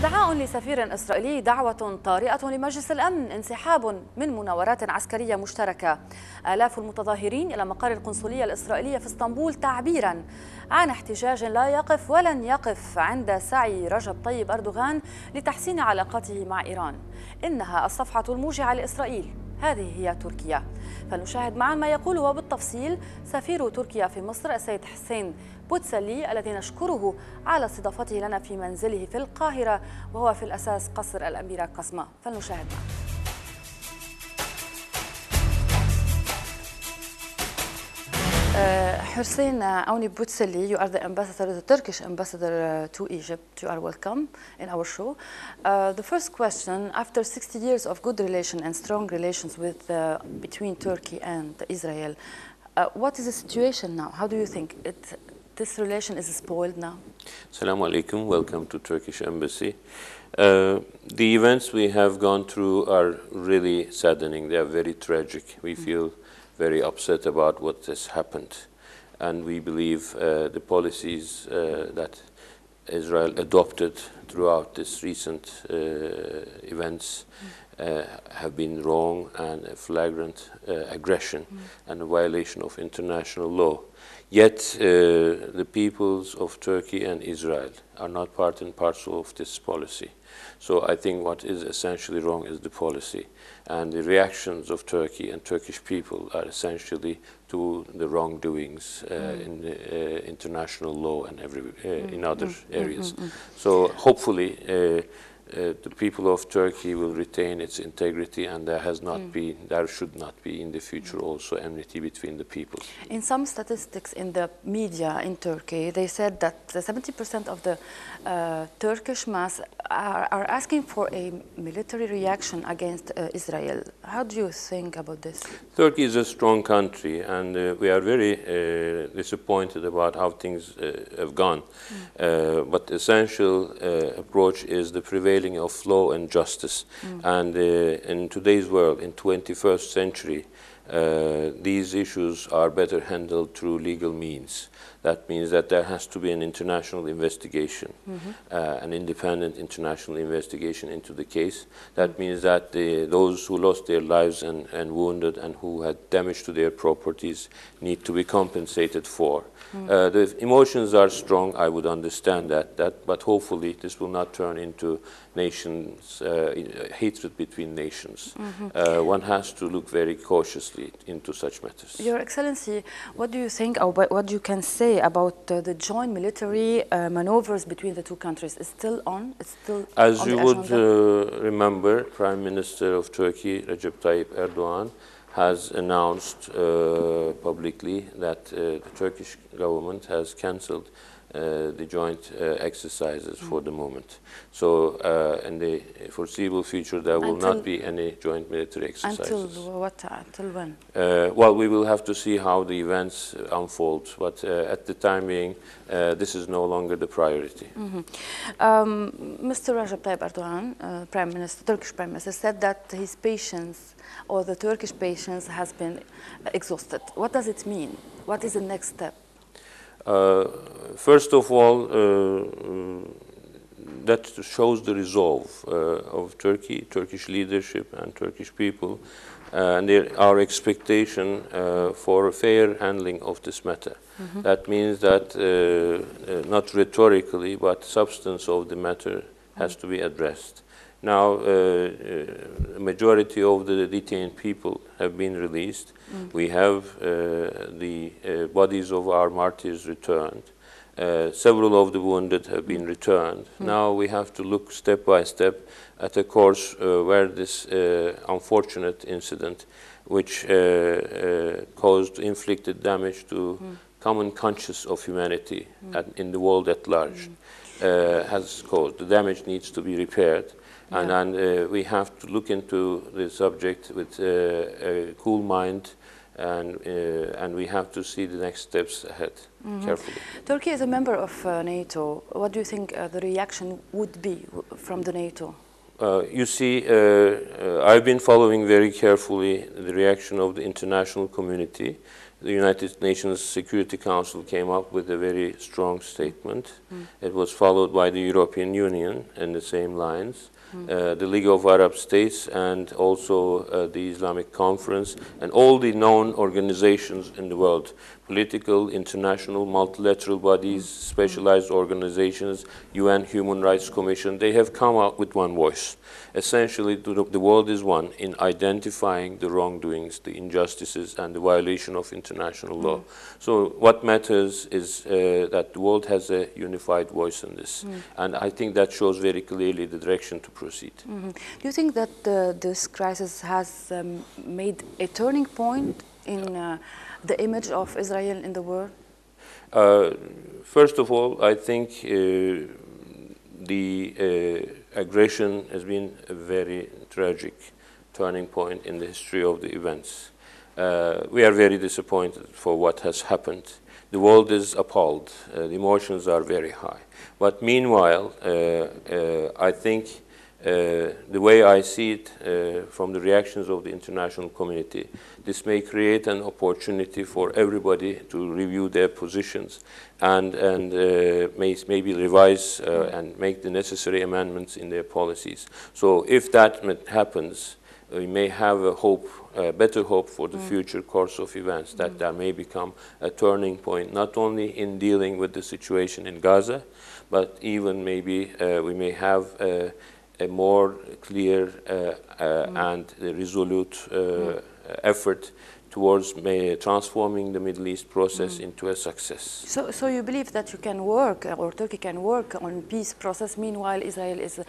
ادعاء لسفير إسرائيلي، دعوة طارئة لمجلس الأمن، انسحاب من مناورات عسكرية مشتركة، آلاف المتظاهرين إلى مقر القنصلية الإسرائيلية في اسطنبول تعبيرا عن احتجاج لا يقف ولن يقف عند سعي رجب طيب أردوغان لتحسين علاقاته مع إيران. إنها الصفحة الموجعة لإسرائيل، هذه هي تركيا. فنشاهد معا ما يقوله بالتفصيل سفير تركيا في مصر السيد حسين بوتسلي، الذي نشكره على استضافته لنا في منزله في القاهرة، وهو في الأساس قصر الأميرة قسمة. فلنشاهد معا. Hussein Aouni Boutseli, you are the ambassador, the Turkish ambassador to Egypt. You are welcome in our show. The first question: after 60 years of good relation and strong relations with between Turkey and Israel, what is the situation now? How do you think this relation is spoiled now? Assalamu alaikum. Welcome to Turkish Embassy. The events we have gone through are really saddening. They are very tragic. We feel very upset about what has happened, and we believe the policies that Israel adopted throughout this recent events have been wrong and a flagrant aggression and a violation of international law. Yet the peoples of Turkey and Israel are not part and parcel of this policy. So I think what is essentially wrong is the policy, and the reactions of Turkey and Turkish people are essentially to the wrongdoings in the international law and in other areas. So hopefully the people of Turkey will retain its integrity, and there should not be in the future also enmity between the peoples. In some statistics in the media in Turkey, they said that 70% of the Turkish mass are asking for a military reaction against Israel. How do you think about this? Turkey is a strong country, and we are very disappointed about how things have gone. But the essential approach is the prevailing of law and justice. And in today's world, in 21st century, these issues are better handled through legal means. That means that there has to be an international investigation, an independent international investigation into the case. That means that those who lost their lives and wounded and who had damage to their properties need to be compensated for. The emotions are strong, I would understand that, but hopefully this will not turn into nations, hatred between nations. One has to look very cautiously into such matters. Your Excellency, what do you think, or what you can say about the joint military maneuvers between the two countries? Is still on? It's still As on you the would agenda? remember, Prime Minister of Turkey, Recep Tayyip Erdogan, has announced publicly that the Turkish government has cancelled the joint exercises for the moment. So in the foreseeable future, there will not be any joint military exercises. Until what? Until when? Well, we will have to see how the events unfold, but at the time being, this is no longer the priority. Mr. Recep Tayyip Erdogan, Turkish Prime Minister, said that his patience, or the Turkish patience, has been exhausted. What does it mean? What is the next step? First of all, that shows the resolve of Turkey, Turkish leadership and Turkish people, and our expectation for a fair handling of this matter. That means that not rhetorically, but substance of the matter has to be addressed. Now, the majority of the detained people have been released. We have the bodies of our martyrs returned. Several of the wounded have been returned. Now we have to look step by step at a course where this unfortunate incident, which inflicted damage to common conscience of humanity in the world at large, has caused. The damage needs to be repaired. And we have to look into the subject with a cool mind, and we have to see the next steps ahead carefully. Turkey is a member of NATO. What do you think the reaction would be from the NATO? You see, I've been following very carefully the reaction of the international community. the United Nations Security Council came up with a very strong statement. It was followed by the European Union in the same lines. The League of Arab States and also the Islamic Conference and all the known organizations in the world, political, international, multilateral bodies, specialized organizations, UN Human Rights Commission, they have come out with one voice. Essentially, the world is one in identifying the wrongdoings, the injustices, and the violation of international law. So what matters is that the world has a unified voice in this. And I think that shows very clearly the direction to proceed. Do you think that this crisis has made a turning point in the image of Israel in the world? First of all, I think the aggression has been a very tragic turning point in the history of the events. We are very disappointed for what has happened. The world is appalled. The emotions are very high. But meanwhile, I think the way I see it from the reactions of the international community, this may create an opportunity for everybody to review their positions and maybe revise and make the necessary amendments in their policies. So if that happens, we may have a hope, a better hope for the future course of events, that there may become a turning point, not only in dealing with the situation in Gaza, but even maybe we may have a more clear and resolute effort towards transforming the Middle East process into a success. So you believe that you can work, or Turkey can work on peace process, meanwhile Israel is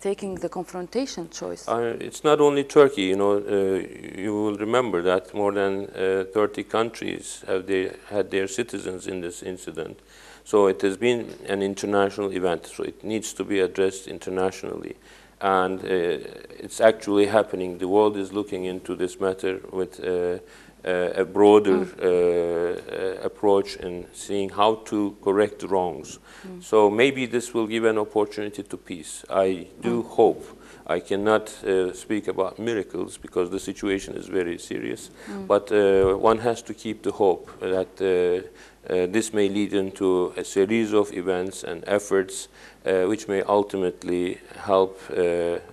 taking the confrontation choice? It's not only Turkey, you know, you will remember that more than 30 countries have had their citizens in this incident. So it has been an international event, so it needs to be addressed internationally. And it's actually happening. The world is looking into this matter with a broader approach in seeing how to correct the wrongs. So maybe this will give an opportunity to peace. I do hope. I cannot speak about miracles because the situation is very serious, but one has to keep the hope that this may lead into a series of events and efforts which may ultimately help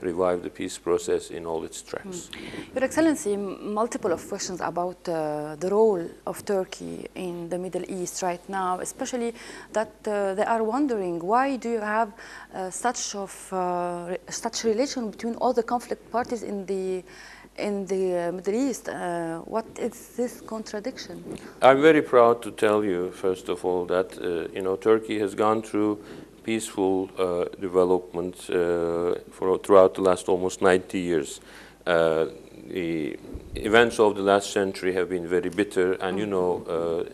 revive the peace process in all its tracks. Your Excellency, multiple of questions about the role of Turkey in the Middle East right now, especially that they are wondering why do you have such relation between all the conflict parties in the Middle East. What is this contradiction? I'm very proud to tell you, first of all, that you know, Turkey has gone through peaceful development throughout the last almost 90 years. The events of the last century have been very bitter, and you know,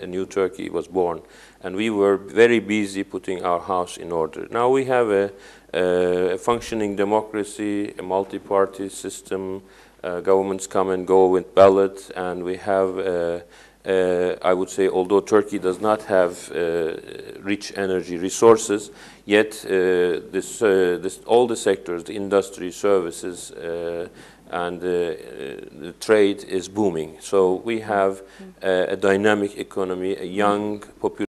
a new Turkey was born, and we were very busy putting our house in order. Now we have a functioning democracy, a multi-party system. Governments come and go with ballots, and we have, I would say, although Turkey does not have rich energy resources, yet all the sectors, the industry, services, and the trade is booming. So we have a dynamic economy, a young population.